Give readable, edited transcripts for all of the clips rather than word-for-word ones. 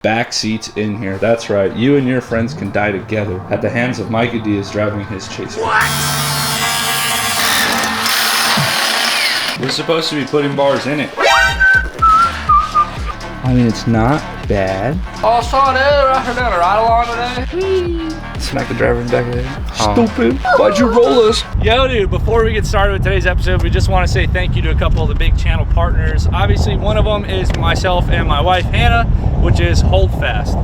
back seats in here. That's right. You and your friends can die together at the hands of Micah Diaz driving his Chaser. What? We're supposed to be putting bars in it. I mean, it's not bad. Oh, saw that. I heard that a ride along today. Smack the driver in the back of the head. Stupid. Why'd you roll us? Yo, dude, before we get started with today's episode, we just want to say thank you to a couple of the big channel partners. Obviously, one of them is myself and my wife, Hannah, which is Holdfast.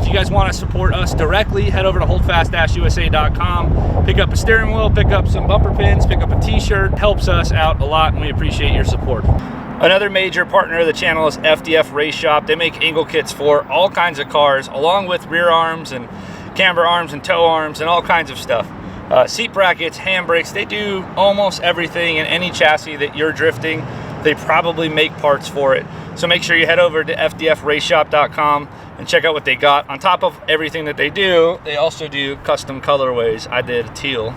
If you guys want to support us directly, head over to holdfast-usa.com. Pick up a steering wheel, pick up some bumper pins, pick up a t-shirt. Helps us out a lot, and we appreciate your support. Another major partner of the channel is FDF Race Shop. They make angle kits for all kinds of cars, along with rear arms and camber arms and tow arms and all kinds of stuff. Seat brackets, handbrakes, they do almost everything in any chassis that you're drifting. They probably make parts for it. So make sure you head over to fdfraceshop.com and check out what they got. On top of everything that they do, they also do custom colorways. I did a teal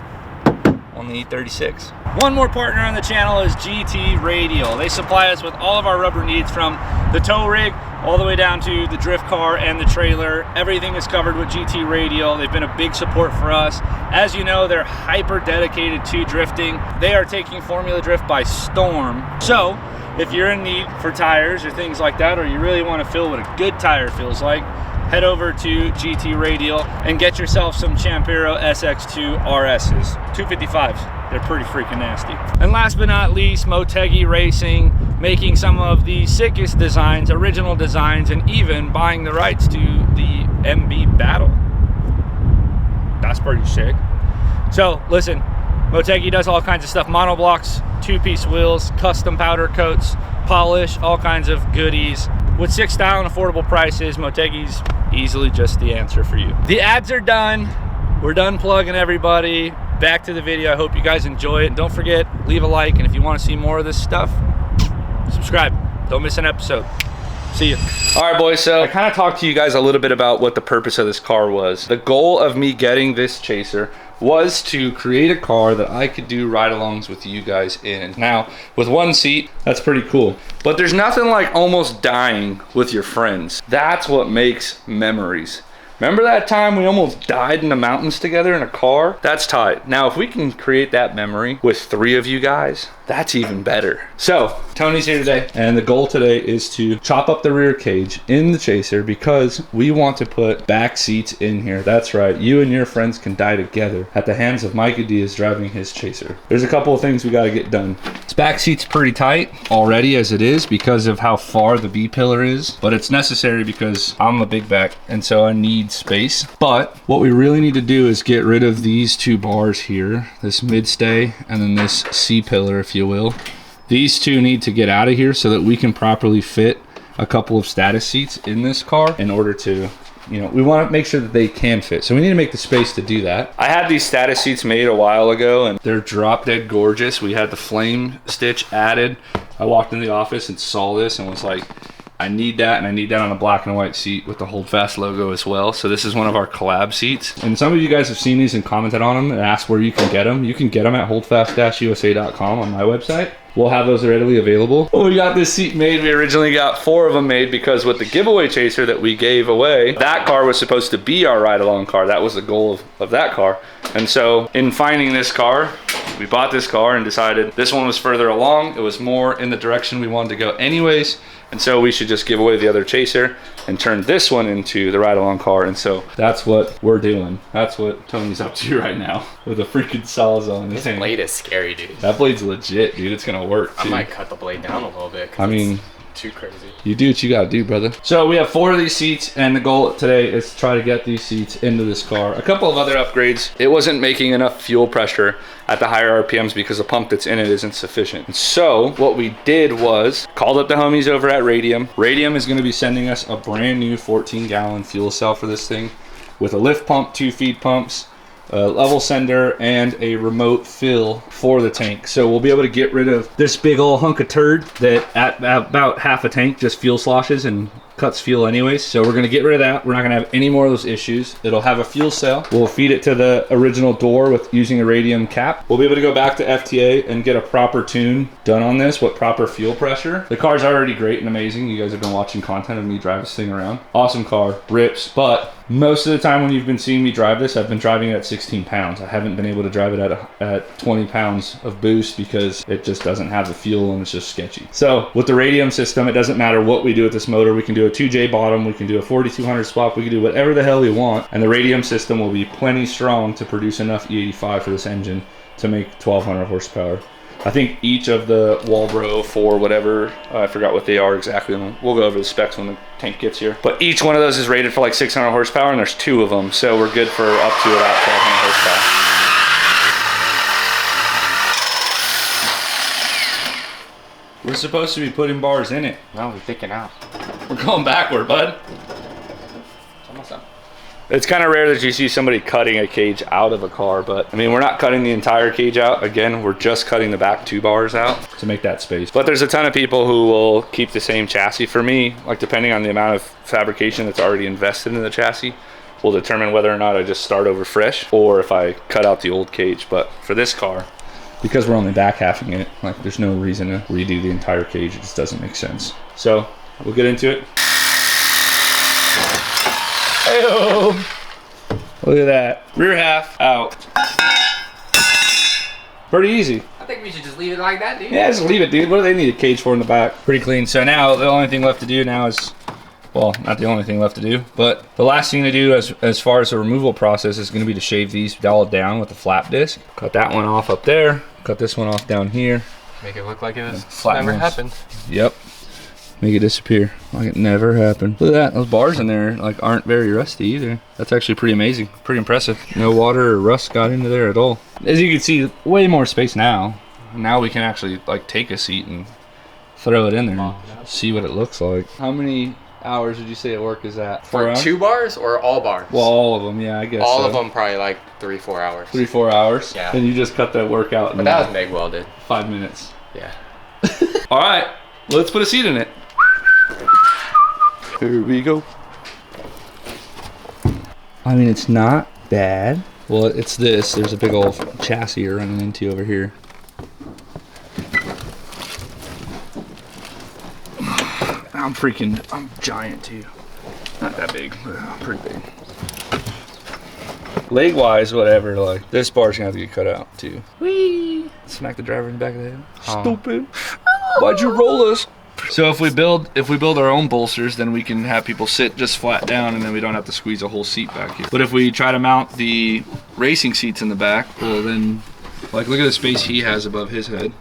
on the E36. One more partner on the channel is GT Radial. They supply us with all of our rubber needs, from the tow rig all the way down to the drift car and the trailer. Everything is covered with GT Radial. They've been a big support for us. As you know, they're hyper dedicated to drifting. They are taking Formula Drift by storm. So if you're in need for tires or things like that, or you really want to feel what a good tire feels like, head over to GT Radial and get yourself some Champero SX2 RSs, 255s. They're pretty freaking nasty. And last but not least, Motegi Racing, making some of the sickest designs, original designs, and even buying the rights to the MB Battle. That's pretty sick. So listen, Motegi does all kinds of stuff: monoblocks, two-piece wheels, custom powder coats, polish, all kinds of goodies. With sick style and affordable prices, Motegi's easily just the answer for you. The ads are done. We're done plugging everybody. Back to the video. I hope you guys enjoy it. Don't forget, leave a like, and if you want to see more of this stuff, subscribe. Don't miss an episode. See you. All right, boys, so I kind of talked to you guys a little bit about what the purpose of this car was. The goal of me getting this Chaser was to create a car that I could do ride-alongs with you guys in. Now, with one seat, that's pretty cool. But there's nothing like almost dying with your friends. That's what makes memories. Remember that time we almost died in the mountains together in a car? That's tight. Now, if we can create that memory with 3 of you guys, that's even better. So, Tony's here today, and the goal today is to chop up the rear cage in the Chaser because we want to put back seats in here. That's right. You and your friends can die together at the hands of Micah Diaz driving his Chaser. There's a couple of things we got to get done. This back seat's pretty tight already as it is because of how far the B-pillar is, but it's necessary because I'm a big back, and so I need space. But what we really need to do is get rid of these 2 bars here, this midstay and then this C-pillar, if you will. These 2 need to get out of here so that we can properly fit a couple of status seats in this car in order to, you know, we want to make sure that they can fit. So we need to make the space to do that. I had these status seats made a while ago and they're drop dead gorgeous. We had the flame stitch added. I walked in the office and saw this and was like, I need that, and I need that on a black and white seat with the Holdfast logo as well. So this is one of our collab seats. And some of you guys have seen these and commented on them and asked where you can get them. You can get them at holdfast-usa.com on my website. We'll have those readily available. When we got this seat made, we originally got 4 of them made because with the giveaway Chaser that we gave away, that car was supposed to be our ride-along car. That was the goal of that car. And so in finding this car, we bought this car and decided this one was further along. It was more in the direction we wanted to go anyways. And so we should just give away the other Chaser and turn this one into the ride-along car. And so that's what we're doing. That's what Tony's up to right now with a freaking Sawzall in his hand. This blade is scary, dude. That blade's legit, dude. It's gonna work, too. I might cut the blade down a little bit. I mean, too crazy. You do what you gotta do, brother. So we have 4 of these seats, and the goal today is to try to get these seats into this car. A couple of other upgrades. It wasn't making enough fuel pressure at the higher RPMs because the pump that's in it isn't sufficient. And so what we did was called up the homies over at Radium. Radium is gonna be sending us a brand new 14-gallon fuel cell for this thing with a lift pump, 2 feed pumps, a level sender, and a remote fill for the tank. So we'll be able to get rid of this big old hunk of turd that at about half a tank just fuel sloshes and cuts fuel anyways. So we're gonna get rid of that. We're not gonna have any more of those issues. It'll have a fuel cell. We'll feed it to the original door with using a radium cap. We'll be able to go back to FTA and get a proper tune done on this with proper fuel pressure. The car's already great and amazing. You guys have been watching content of me drive this thing around. Awesome car, rips, but most of the time when you've been seeing me drive this, I've been driving it at 16 pounds. I haven't been able to drive it at 20 pounds of boost because it just doesn't have the fuel and it's just sketchy. So with the radium system, it doesn't matter what we do with this motor. We can do a 2J bottom, we can do a 4200 swap, we can do whatever the hell we want. And the radium system will be plenty strong to produce enough E85 for this engine to make 1200 horsepower. I think each of the Walbro 4 whatever, I forgot what they are exactly. We'll go over the specs when the tank gets here. But each one of those is rated for like 600 horsepower and there's 2 of them. So we're good for up to about 1200 horsepower. We're supposed to be putting bars in it. No, we're picking out. We're going backward, bud. It's almost done. It's kind of rare that you see somebody cutting a cage out of a car, but I mean, we're not cutting the entire cage out. Again, we're just cutting the back 2 bars out to make that space. But there's a ton of people who will keep the same chassis. For me, like depending on the amount of fabrication that's already invested in the chassis, will determine whether or not I just start over fresh or if I cut out the old cage. But for this car, because we're only back halving it, like there's no reason to redo the entire cage. It just doesn't make sense. So we'll get into it. Hey-o. Look at that. Rear half out. Pretty easy. I think we should just leave it like that, dude. Yeah, just leave it, dude. What do they need a cage for in the back? Pretty clean. So now the only thing left to do now is, well, not the only thing left to do, but the last thing to do as far as the removal process is going to be to shave these all down with the flap disc. Cut that one off up there. Cut this one off down here. Make it look like it was Flat never ones. happened. Yep. Make it disappear like it never happened. Look at that, those bars in there like aren't very rusty either. That's actually pretty amazing, pretty impressive. No water or rust got into there at all. As you can see, way more space now. Now we can actually like take a seat and throw it in there and see what it looks like. How many hours would you say at work is that? 4 For hours? 2 bars or all bars? Well, all of them, yeah, I guess all so. of them probably like 3-4 hours. 3-4 hours? Yeah. And you just cut that work out in But that was MIG welded. 5 minutes. Yeah. All right, let's put a seat in it. Here we go. I mean, it's not bad. Well, it's this. There's a big old chassis you're running into over here. I'm giant too. Not that big, but I'm pretty big. Leg wise, whatever, like this bar's gonna have to get cut out too. Whee! Smack the driver in the back of the head. Stupid. Why'd you roll us? So if we build our own bolsters, then we can have people sit just flat down and then we don't have to squeeze a whole seat back here. But if we try to mount the racing seats in the back, well then, like look at the space he has above his head.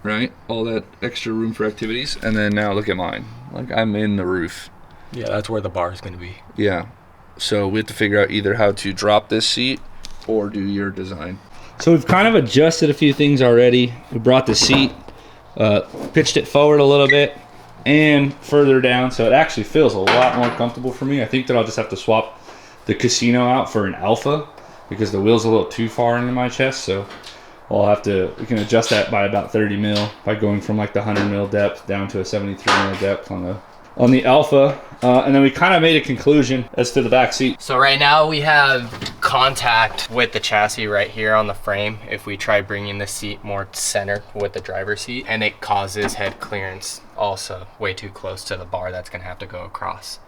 Right? All that extra room for activities. And then now look at mine. Like I'm in the roof. Yeah, that's where the bar is going to be. Yeah. So we have to figure out either how to drop this seat or do your design. So we've kind of adjusted a few things already. We brought the seat, pitched it forward a little bit and further down, so it actually feels a lot more comfortable for me. I think that I'll just have to swap the Casino out for an Alpha because the wheel's a little too far into my chest, so we can adjust that by about 30 mil by going from like the 100 mil depth down to a 73 mil depth on the Alpha. And then we kind of made a conclusion as to the back seat. So right now we have contact with the chassis right here on the frame. If we try bringing the seat more center with the driver's seat, and it causes head clearance also way too close to the bar that's gonna have to go across.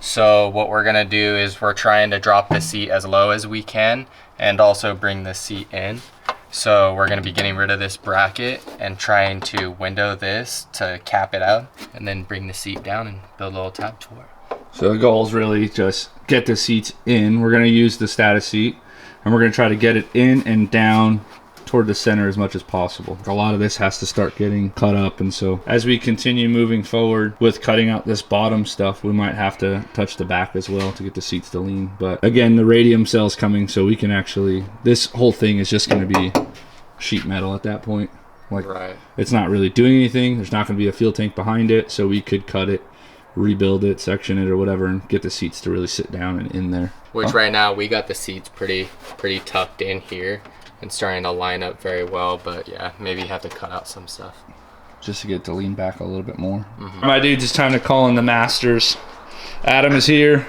So what we're gonna do is we're trying to drop the seat as low as we can and also bring the seat in. So we're gonna be getting rid of this bracket and trying to window this to cap it out and then bring the seat down and build little tabs for it. So the goal is really just get the seats in. We're gonna use the status seat and we're gonna try to get it in and down toward the center as much as possible. A lot of this has to start getting cut up, and so as we continue moving forward with cutting out this bottom stuff, we might have to touch the back as well to get the seats to lean. But again, the radium cell's coming, so we can actually, this whole thing is just going to be sheet metal at that point. Like, right. It's not really doing anything. There's not going to be a fuel tank behind it, so we could cut it, rebuild it, section it or whatever, and get the seats to really sit down and in there. Which right now we got the seats pretty tucked in here and starting to line up very well, but yeah, maybe have to cut out some stuff. just to get to lean back a little bit more. My dudes, it's time to call in the masters. Adam is here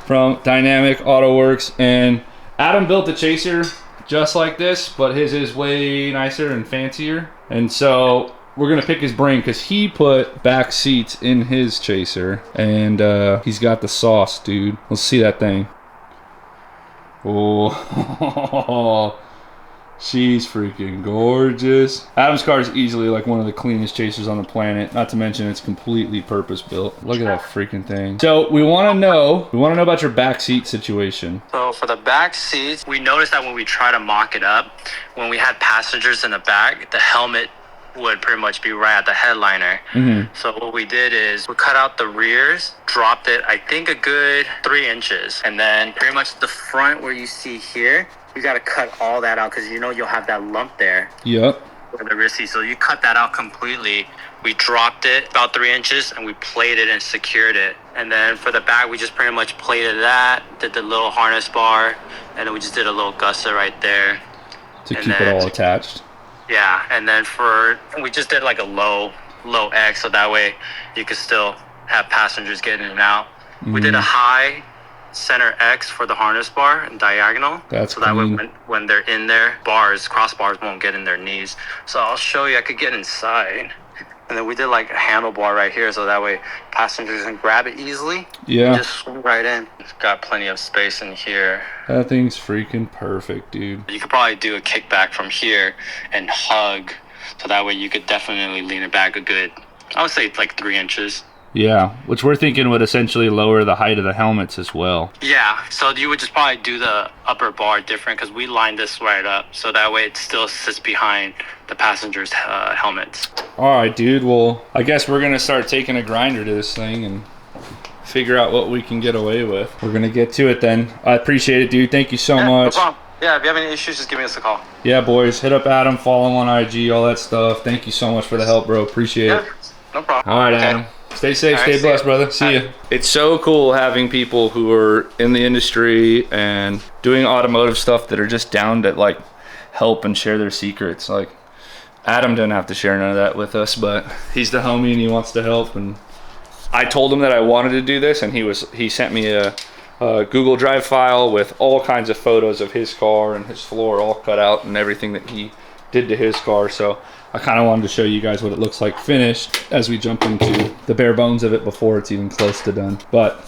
from Dynamic Auto Works, and Adam built the Chaser just like this, but his is way nicer and fancier. And so we're gonna pick his brain because he put back seats in his Chaser, and he's got the sauce, dude. Let's see that thing. Oh, she's freaking gorgeous. Adam's car is easily like one of the cleanest Chasers on the planet. Not to mention it's completely purpose built. Look at that freaking thing. So we want to know about your back seat situation. So for the back seats, we noticed that when we try to mock it up, when we had passengers in the back, the helmet would pretty much be right at the headliner. So what we did is we cut out the rears, dropped it, I think a good 3 inches. And then pretty much the front where you see here, you got to cut all that out because you know you'll have that lump there. Yep. For the rear seat. So you cut that out completely. We dropped it about 3 inches and we plated and secured it. And then for the back, we just pretty much plated that, did the little harness bar, and then we just did a little gusset right there. To keep it all attached. Yeah, and then we just did like a low X, so that way you could still have passengers getting in and out. We did a high center X for the harness bar and diagonal. That's so that way when they're in there, crossbars won't get in their knees. So I'll show you, I could get inside. And then we did like a handlebar right here, so that way passengers can grab it easily. Yeah. Just swing right in. It's got plenty of space in here. That thing's freaking perfect, dude. You could probably do a kickback from here and hug, so that way you could definitely lean it back a good, I would say like 3 inches. Yeah, which we're thinking would essentially lower the height of the helmets as well. Yeah, so you would just probably do the upper bar different because we lined this right up, so that way it still sits behind the passengers' helmets. All right, dude. Well, I guess we're gonna start taking a grinder to this thing and figure out what we can get away with. We're gonna get to it then. I appreciate it, dude. Thank you so much. No problem. Yeah, if you have any issues, just give us a call. Yeah, boys. Hit up Adam, follow him on IG, all that stuff. Thank you so much for the help, bro. Appreciate it. No problem. All right, Adam. Stay safe, stay blessed, brother. See ya. It's so cool having people who are in the industry and doing automotive stuff that are just down to like help and share their secrets. Like Adam didn't have to share none of that with us, but he's the homie and he wants to help. And I told him that I wanted to do this, and he sent me a Google Drive file with all kinds of photos of his car and his floor all cut out and everything that he did to his car. So I kind of wanted to show you guys what it looks like finished as we jump into the bare bones of it before it's even close to done. But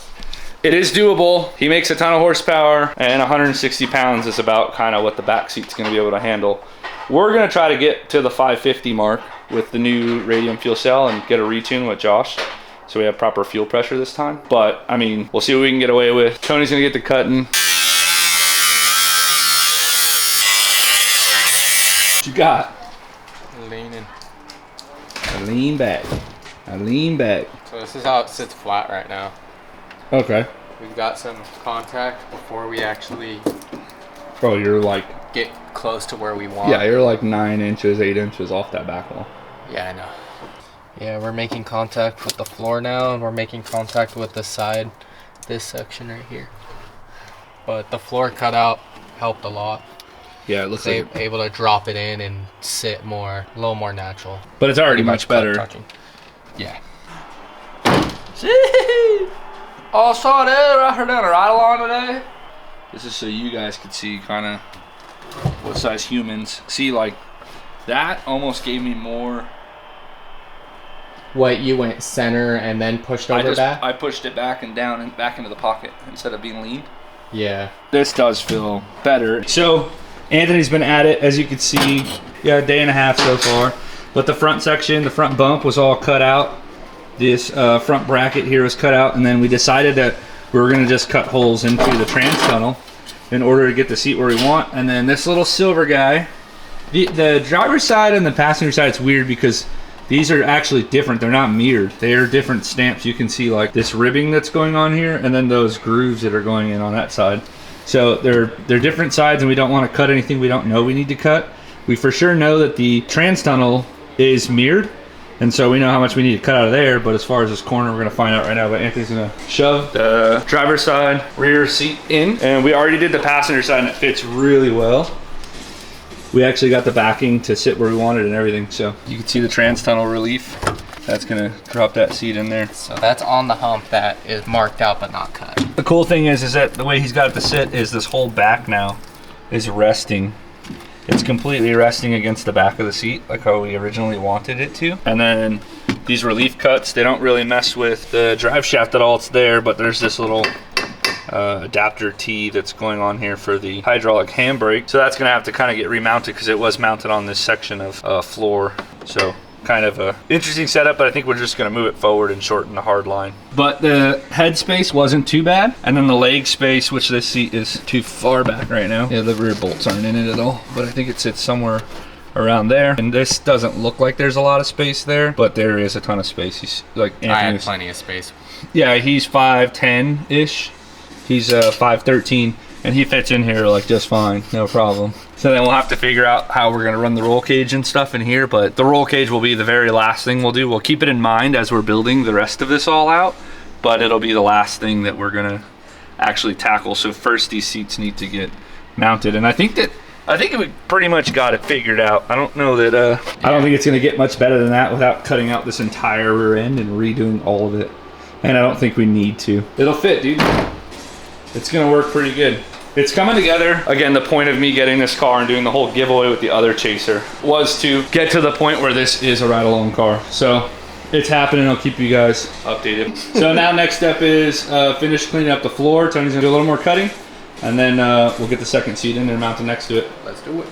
it is doable. He makes a ton of horsepower, and 160 pounds is about kind of what the back seat's going to be able to handle. We're going to try to get to the 550 mark with the new radium fuel cell and get a retune with Josh, so we have proper fuel pressure this time. But I mean, we'll see what we can get away with. Tony's going to get the cutting. What you got? Leaning. I lean back. I lean back. So this is how it sits flat right now. Okay. We've got some contact before we actually Bro, you're like... get close to where we want. Yeah, you're like 9 inches, 8 inches off that back wall. Yeah, I know. Yeah, we're making contact with the floor now, and we're making contact with the side, this section right here. But the floor cutout helped a lot. Yeah, it looks like... able to drop it in and sit more, a little more natural. But it's already much better. Touching. Yeah. Oh, saw that. I heard that ride along today. This is so you guys could see kind of what size humans. See, like, that almost gave me more... What, you went center and then pushed over back? I pushed it back and down and back into the pocket instead of being lean. Yeah. This does feel better. So, Anthony's been at it, as you can see, a day and a half so far. But the front section, the front bump was all cut out. This front bracket here was cut out, and then we decided that we were going to just cut holes into the trans tunnel in order to get the seat where we want. And then this little silver guy, the driver's side and the passenger side, it's weird because these are actually different. They're not mirrored. They are different stamps. You can see like this ribbing that's going on here, and then those grooves that are going in on that side. So they're different sides, and we don't want to cut anything we don't know we need to cut. We for sure know that the trans tunnel is mirrored, and so we know how much we need to cut out of there. But as far as this corner, we're going to find out right now. But Anthony's going to shove the driver's side rear seat in, and we already did the passenger side, and it fits really well. we actually got the backing to sit where we wanted and everything. So you can see the trans tunnel relief. That's gonna drop that seat in there. So that's on the hump that is marked out but not cut. The cool thing is that the way he's got it to sit is this whole back now is resting. It's completely resting against the back of the seat like how we originally wanted it to. And then these relief cuts, they don't really mess with the drive shaft at all. It's there, but there's this little adapter T that's going on here for the hydraulic handbrake. So that's gonna have to kind of get remounted because it was mounted on this section of floor. So kind of a interesting setup, but I think we're just gonna move it forward and shorten the hard line. But the head space wasn't too bad. And then the leg space, which this seat is too far back right now. Yeah, the rear bolts aren't in it at all, but I think it sits somewhere around there. And this doesn't look like there's a lot of space there, but there is a ton of space. He's like, Anthony, I had plenty of space. Yeah, he's 5'10"-ish. He's 5'13", and he fits in here like just fine, no problem. So then we'll have to figure out how we're gonna run the roll cage and stuff in here, but the roll cage will be the very last thing we'll do. We'll keep it in mind as we're building the rest of this all out, but it'll be the last thing that we're gonna actually tackle. So first these seats need to get mounted, and I think we pretty much got it figured out. I don't know that, I don't think it's gonna get much better than that without cutting out this entire rear end and redoing all of it. And I don't think we need to. It'll fit, dude. It's gonna work pretty good. It's coming together. Again, the point of me getting this car and doing the whole giveaway with the other Chaser was to get to the point where this is a ride-along car. So it's happening. I'll keep you guys updated. So now next step is finish cleaning up the floor. Tony's gonna do a little more cutting, and then we'll get the second seat in and mount it next to it. Let's do it.